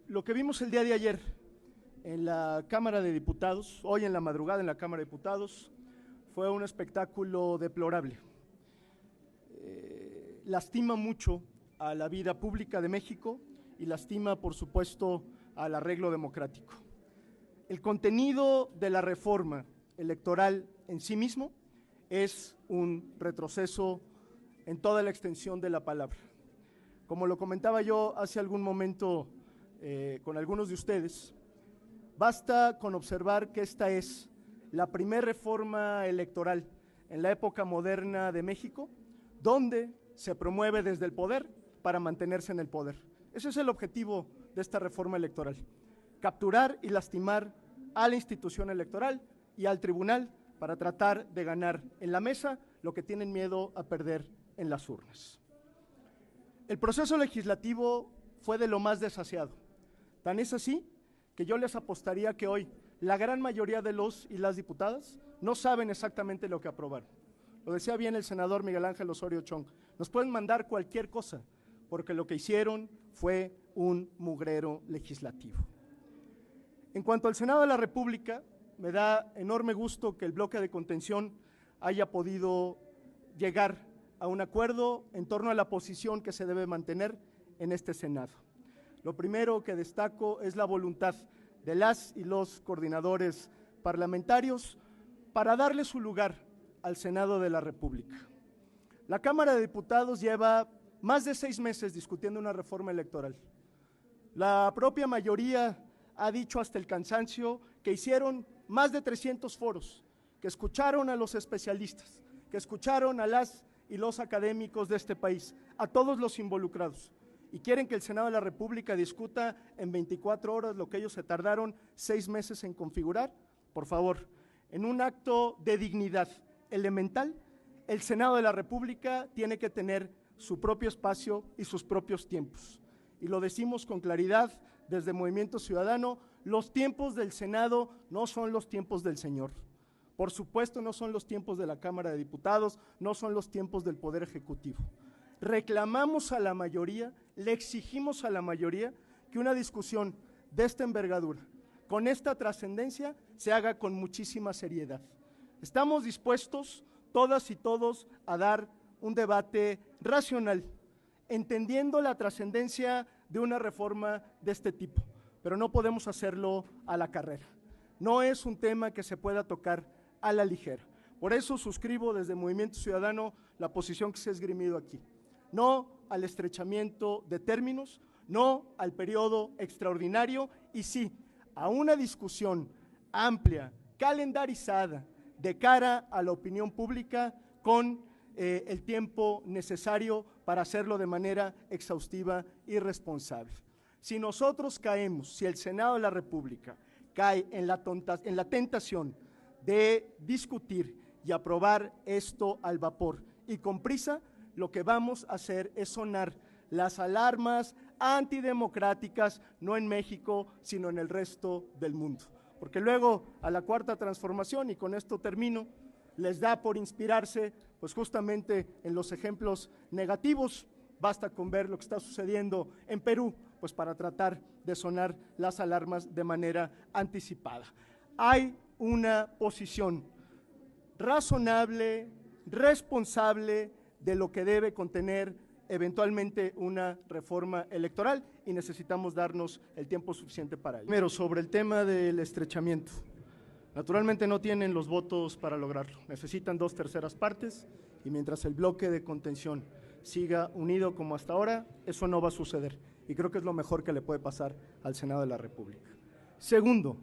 Lo que vimos el día de ayer en la Cámara de Diputados, hoy en la madrugada en la Cámara de Diputados, fue un espectáculo deplorable. Lastima mucho a la vida pública de México y lastima, por supuesto, al arreglo democrático. El contenido de la reforma electoral en sí mismo es un retroceso en toda la extensión de la palabra. Como lo comentaba yo hace algún momento con algunos de ustedes, basta con observar que esta es la primera reforma electoral en la época moderna de México, donde se promueve desde el poder para mantenerse en el poder. Ese es el objetivo de esta reforma electoral: capturar y lastimar a la institución electoral y al tribunal para tratar de ganar en la mesa lo que tienen miedo a perder en las urnas. El proceso legislativo fue de lo más desaseado. Tan es así que yo les apostaría que hoy la gran mayoría de los y las diputadas no saben exactamente lo que aprobaron. Lo decía bien el senador Miguel Ángel Osorio Chong, nos pueden mandar cualquier cosa, porque lo que hicieron fue un mugrero legislativo. En cuanto al Senado de la República, me da enorme gusto que el bloque de contención haya podido llegar a un acuerdo en torno a la posición que se debe mantener en este Senado. Lo primero que destaco es la voluntad de las y los coordinadores parlamentarios para darle su lugar al Senado de la República. La Cámara de Diputados lleva más de 6 meses discutiendo una reforma electoral. La propia mayoría ha dicho hasta el cansancio que hicieron más de 300 foros, que escucharon a los especialistas, que escucharon a las y los académicos de este país, a todos los involucrados, y quieren que el Senado de la República discuta en 24 horas lo que ellos se tardaron 6 meses en configurar. Por favor, en un acto de dignidad elemental, el Senado de la República tiene que tener su propio espacio y sus propios tiempos. Y lo decimos con claridad desde Movimiento Ciudadano: los tiempos del Senado no son los tiempos del Señor. Por supuesto, no son los tiempos de la Cámara de Diputados, no son los tiempos del Poder Ejecutivo. Reclamamos a la mayoría, le exigimos a la mayoría que una discusión de esta envergadura, con esta trascendencia, se haga con muchísima seriedad. Estamos dispuestos, todas y todos, a dar un debate racional, entendiendo la trascendencia de una reforma de este tipo, pero no podemos hacerlo a la carrera. No es un tema que se pueda tocar a la ligera. Por eso suscribo desde Movimiento Ciudadano la posición que se ha esgrimido aquí: no al estrechamiento de términos, no al periodo extraordinario y sí a una discusión amplia, calendarizada, de cara a la opinión pública, con el tiempo necesario para hacerlo de manera exhaustiva y responsable. Si nosotros caemos, si el Senado de la República cae en la tentación de discutir y aprobar esto al vapor y con prisa, lo que vamos a hacer es sonar las alarmas antidemocráticas, no en México, sino en el resto del mundo. Porque luego a la Cuarta Transformación, y con esto termino, les da por inspirarse pues justamente en los ejemplos negativos. Basta con ver lo que está sucediendo en Perú, pues para tratar de sonar las alarmas de manera anticipada. Hay una posición razonable, responsable de lo que debe contener eventualmente una reforma electoral y necesitamos darnos el tiempo suficiente para ello. Primero, sobre el tema del estrechamiento. Naturalmente no tienen los votos para lograrlo, necesitan 2/3 partes y mientras el bloque de contención siga unido como hasta ahora, eso no va a suceder y creo que es lo mejor que le puede pasar al Senado de la República. Segundo,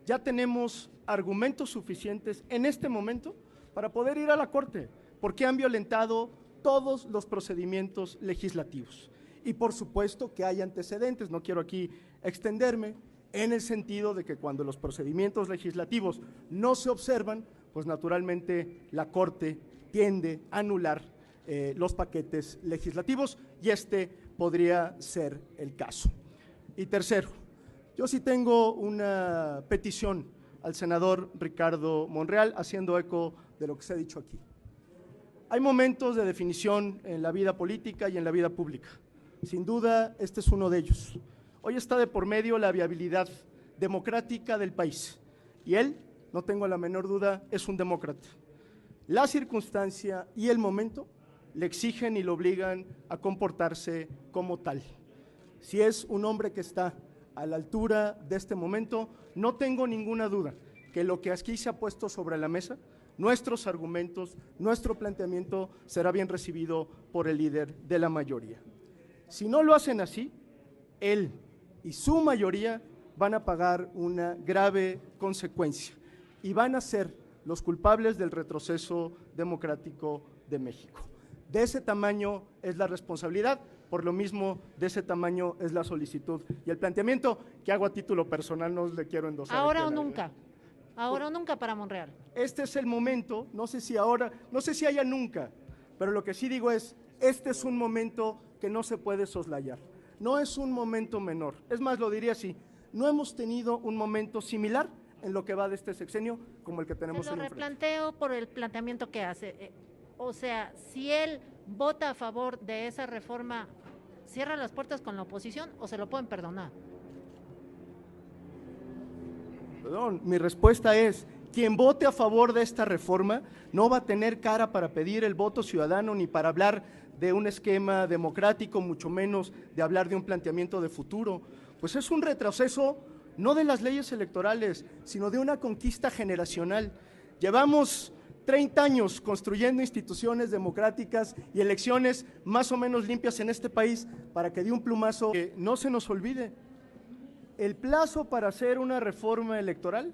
ya tenemos argumentos suficientes en este momento para poder ir a la Corte, porque han violentado todos los procedimientos legislativos. Y por supuesto que hay antecedentes, no quiero aquí extenderme, en el sentido de que cuando los procedimientos legislativos no se observan, pues naturalmente la Corte tiende a anular los paquetes legislativos y este podría ser el caso. Y tercero, yo sí tengo una petición al senador Ricardo Monreal, haciendo eco de lo que se ha dicho aquí. Hay momentos de definición en la vida política y en la vida pública. Sin duda, este es uno de ellos. Hoy está de por medio la viabilidad democrática del país y él, no tengo la menor duda, es un demócrata. La circunstancia y el momento le exigen y le obligan a comportarse como tal. Si es un hombre que está a la altura de este momento, no tengo ninguna duda que lo que aquí se ha puesto sobre la mesa, nuestros argumentos, nuestro planteamiento será bien recibido por el líder de la mayoría. Si no lo hacen así, él y su mayoría van a pagar una grave consecuencia y van a ser los culpables del retroceso democrático de México. De ese tamaño es la responsabilidad, por lo mismo de ese tamaño es la solicitud y el planteamiento que hago a título personal, no le quiero endosar. Ahora o nunca, ahora o nunca para Monreal. Este es el momento, no sé si ahora, no sé si haya nunca, pero lo que sí digo es, este es un momento que no se puede soslayar, no es un momento menor, es más, lo diría así, no hemos tenido un momento similar en lo que va de este sexenio como el que tenemos en enfrente. Lo replanteo por el planteamiento que hace. O sea, si él vota a favor de esa reforma, ¿cierra las puertas con la oposición o se lo pueden perdonar? Perdón, mi respuesta es, quien vote a favor de esta reforma no va a tener cara para pedir el voto ciudadano ni para hablar de un esquema democrático, mucho menos de hablar de un planteamiento de futuro. Pues es un retroceso no de las leyes electorales, sino de una conquista generacional. Llevamos 30 años construyendo instituciones democráticas y elecciones más o menos limpias en este país para que de un plumazo, que no se nos olvide, el plazo para hacer una reforma electoral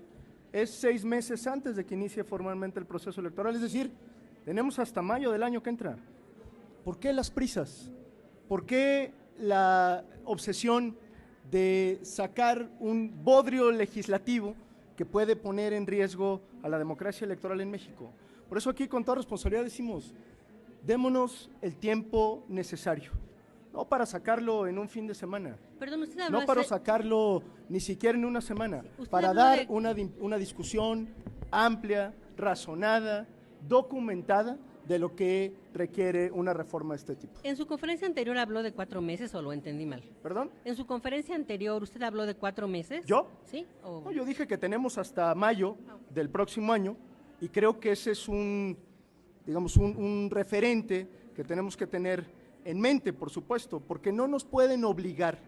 es 6 meses antes de que inicie formalmente el proceso electoral, es decir, tenemos hasta mayo del año que entra. ¿Por qué las prisas? ¿Por qué la obsesión de sacar un bodrio legislativo que puede poner en riesgo a la democracia electoral en México? Por eso aquí con toda responsabilidad decimos, démonos el tiempo necesario, no para sacarlo en un fin de semana, Perdón, usted no para sacarlo ni siquiera en una semana, para dar una discusión amplia, razonada, documentada de lo que requiere una reforma de este tipo. En su conferencia anterior habló de 4 meses o lo entendí mal. ¿Perdón? En su conferencia anterior usted habló de 4 meses. ¿Yo? Sí. No, yo dije que tenemos hasta mayo del próximo año y creo que ese es un referente que tenemos que tener en mente, por supuesto, porque no nos pueden obligar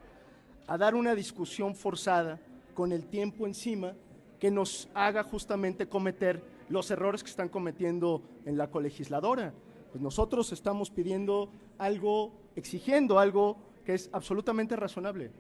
a dar una discusión forzada con el tiempo encima que nos haga justamente cometer los errores que están cometiendo en la colegisladora. Pues nosotros estamos pidiendo algo, exigiendo algo que es absolutamente razonable.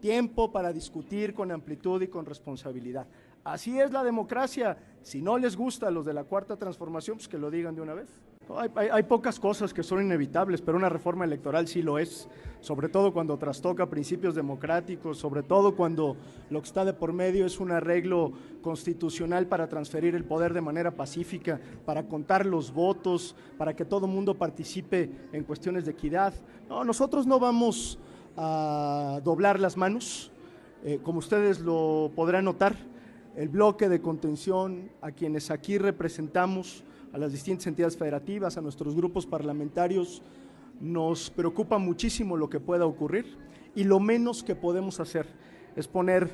Tiempo para discutir con amplitud y con responsabilidad. Así es la democracia. Si no les gusta a los de la Cuarta Transformación, pues que lo digan de una vez. No, hay pocas cosas que son inevitables, pero una reforma electoral sí lo es, sobre todo cuando trastoca principios democráticos, sobre todo cuando lo que está de por medio es un arreglo constitucional para transferir el poder de manera pacífica, para contar los votos, para que todo mundo participe en cuestiones de equidad. No, nosotros no vamos a doblar las manos, como ustedes lo podrán notar, el bloque de contención a quienes aquí representamos, a las distintas entidades federativas, a nuestros grupos parlamentarios, nos preocupa muchísimo lo que pueda ocurrir y lo menos que podemos hacer es poner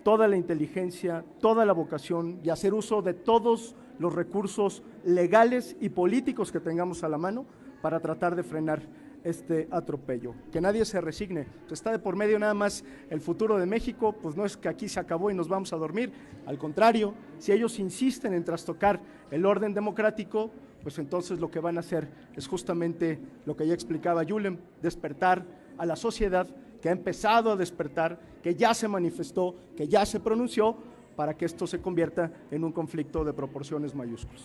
toda la inteligencia, toda la vocación y hacer uso de todos los recursos legales y políticos que tengamos a la mano para tratar de frenar este atropello. Que nadie se resigne, está de por medio nada más el futuro de México, pues no es que aquí se acabó y nos vamos a dormir, al contrario, si ellos insisten en trastocar el orden democrático, pues entonces lo que van a hacer es justamente lo que ya explicaba Yulem, despertar a la sociedad que ha empezado a despertar, que ya se manifestó, que ya se pronunció, para que esto se convierta en un conflicto de proporciones mayúsculas.